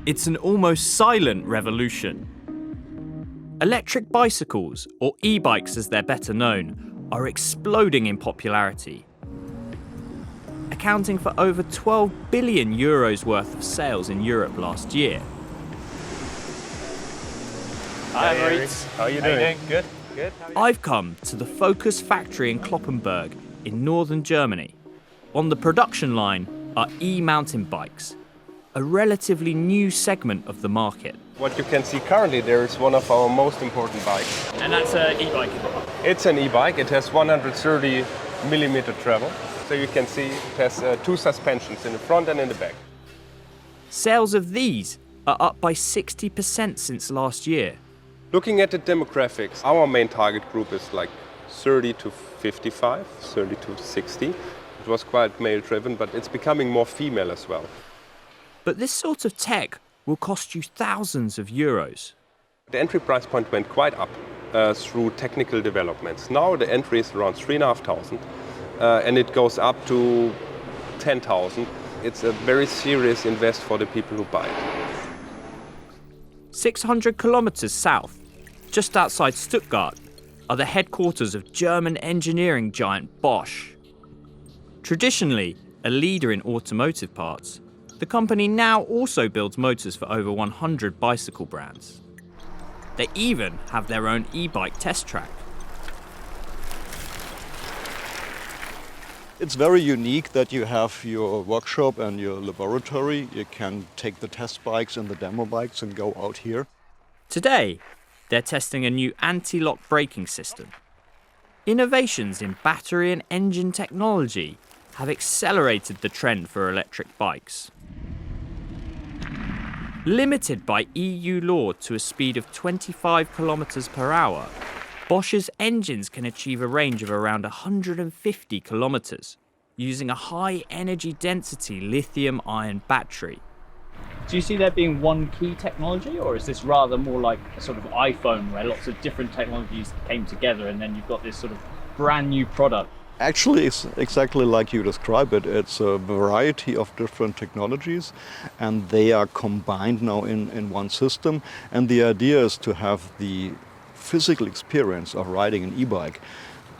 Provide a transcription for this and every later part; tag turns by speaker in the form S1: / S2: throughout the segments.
S1: It's an almost silent revolution. Electric bicycles, or e-bikes as they're better known, are exploding in popularity, accounting for over 12 billion euros worth of sales in Europe last year.
S2: Hi, Maurice.
S3: How are you doing?
S2: Good. Good.
S1: I've come to the Focus factory in Kloppenburg in northern Germany. On the production line are e-mountain bikes, a relatively new segment of the market.
S3: What you can see currently there is one of our most important bikes.
S2: And that's an e-bike.
S3: It's an e-bike. It has 130 millimeter travel. So you can see it has two suspensions in the front and in the back.
S1: Sales of these are up by 60% since last year.
S3: Looking at the demographics, our main target group is like 30 to 55, 30 to 60. It was quite male driven, but it's becoming more female as well.
S1: But this sort of tech will cost you thousands of euros.
S3: The entry price point went quite up through technical developments. Now the entry is around 3,500 and it goes up to 10,000. It's a very serious invest for the people who buy it.
S1: 600 kilometers south, just outside Stuttgart, are the headquarters of German engineering giant Bosch. Traditionally a leader in automotive parts, the company now also builds motors for over 100 bicycle brands. They even have their own e-bike test track.
S4: It's very unique that you have your workshop and your laboratory. You can take the test bikes and the demo bikes and go out here.
S1: Today, they're testing a new anti-lock braking system. Innovations in battery and engine technology have accelerated the trend for electric bikes. Limited by EU law to a speed of 25 kilometers per hour, Bosch's engines can achieve a range of around 150 kilometers using a high energy density lithium-ion battery.
S2: Do you see there being one key technology, or is this rather more like a sort of iPhone where lots of different technologies came together and then you've got this sort of brand new product?
S4: Actually, it's exactly like you describe it. It's a variety of different technologies and they are combined now in one system. And the idea is to have the physical experience of riding an e-bike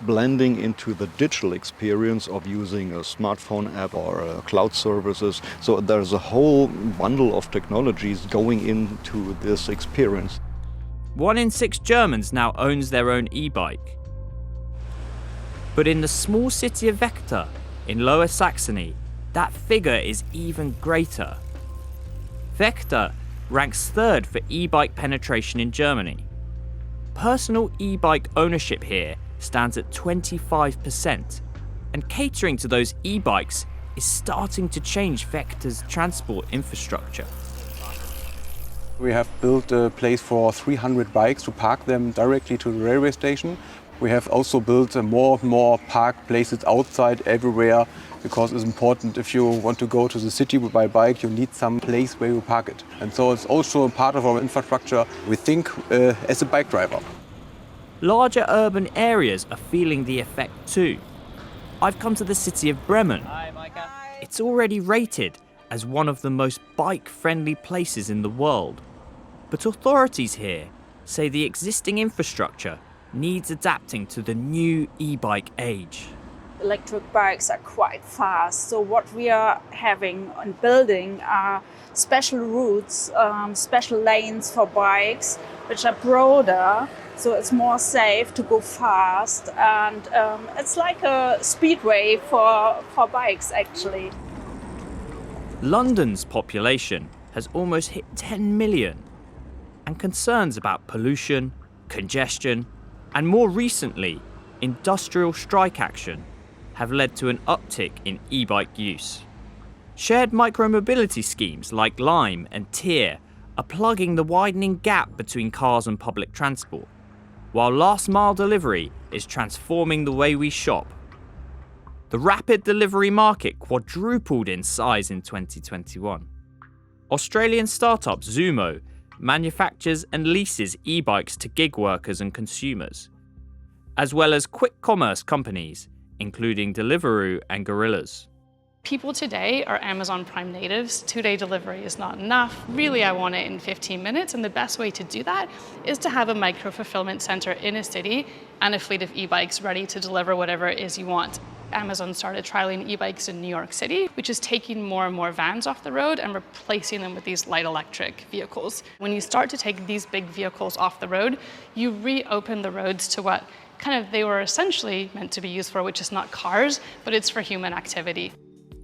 S4: blending into the digital experience of using a smartphone app or cloud services. So there's a whole bundle of technologies going into this experience.
S1: 1 in 6 Germans now owns their own e-bike. But in the small city of Vector, in Lower Saxony, that figure is even greater. Vector ranks 3rd for e-bike penetration in Germany. Personal e-bike ownership here stands at 25%, and catering to those e-bikes is starting to change Vector's transport infrastructure.
S5: We have built a place for 300 bikes to park them directly to the railway station. We have also built more and more park places outside everywhere, because it's important if you want to go to the city by bike, you need some place where you park it. And so it's also a part of our infrastructure, we think, as a bike driver.
S1: Larger urban areas are feeling the effect too. I've come to the city of Bremen.
S2: Hi, Micah.
S1: It's already rated as one of the most bike-friendly places in the world. But authorities here say the existing infrastructure needs adapting to the new e-bike age.
S6: Electric bikes are quite fast, so what we are having and building are special routes, special lanes for bikes, which are broader, so it's more safe to go fast, and it's like a speedway for bikes actually.
S1: London's population has almost hit 10 million, and concerns about pollution, congestion, and more recently, industrial strike action have led to an uptick in e-bike use. Shared micromobility schemes like Lime and Tier are plugging the widening gap between cars and public transport, while last mile delivery is transforming the way we shop. The rapid delivery market quadrupled in size in 2021. Australian startup Zumo manufactures and leases e-bikes to gig workers and consumers, as well as quick commerce companies, including Deliveroo and Gorillas.
S7: People today are Amazon Prime natives. 2-day delivery is not enough. Really, I want it in 15 minutes, and the best way to do that is to have a micro-fulfillment center in a city and a fleet of e-bikes ready to deliver whatever it is you want. Amazon started trialing e-bikes in New York City, which is taking more and more vans off the road and replacing them with these light electric vehicles. When you start to take these big vehicles off the road, you reopen the roads to what kind of they were essentially meant to be used for, which is not cars, but it's for human activity.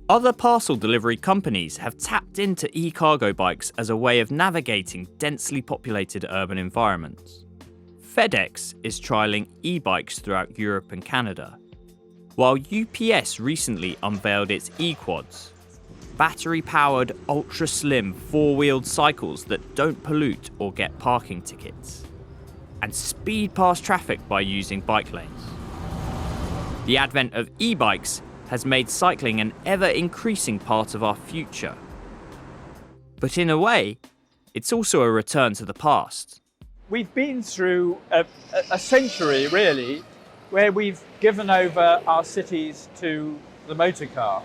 S1: Other parcel delivery companies have tapped into e-cargo bikes as a way of navigating densely populated urban environments. FedEx is trialling e-bikes throughout Europe and Canada, while UPS recently unveiled its e-quads, battery-powered, ultra-slim, four-wheeled cycles that don't pollute or get parking tickets, and speed past traffic by using bike lanes. The advent of e-bikes has made cycling an ever-increasing part of our future. But in a way, it's also a return to the past.
S2: We've been through a century, really, where we've given over our cities to the motor car.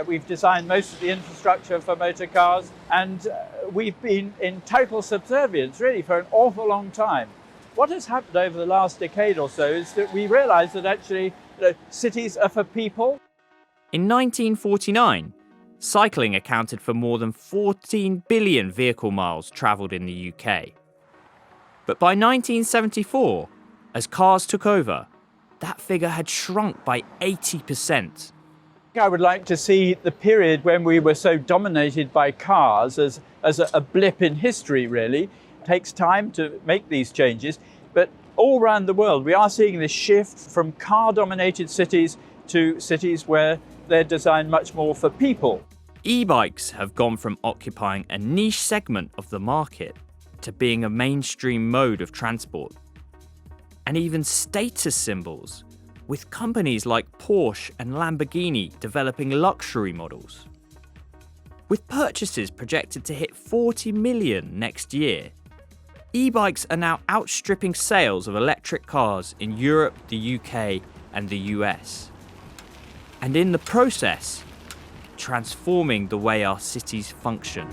S2: We've designed most of the infrastructure for motor cars, and we've been in total subservience, really, for an awful long time. What has happened over the last decade or so is that we realised that actually cities are for people.
S1: In 1949, cycling accounted for more than 14 billion vehicle miles travelled in the UK. But by 1974, as cars took over, that figure had shrunk by 80%.
S2: I would like to see the period when we were so dominated by cars as a blip in history, really. It takes time to make these changes, but all around the world we are seeing this shift from car-dominated cities to cities where they're designed much more for people.
S1: E-bikes have gone from occupying a niche segment of the market to being a mainstream mode of transport. And even status symbols, with companies like Porsche and Lamborghini developing luxury models. With purchases projected to hit 40 million next year, e-bikes are now outstripping sales of electric cars in Europe, the UK, and the US. And in the process, transforming the way our cities function.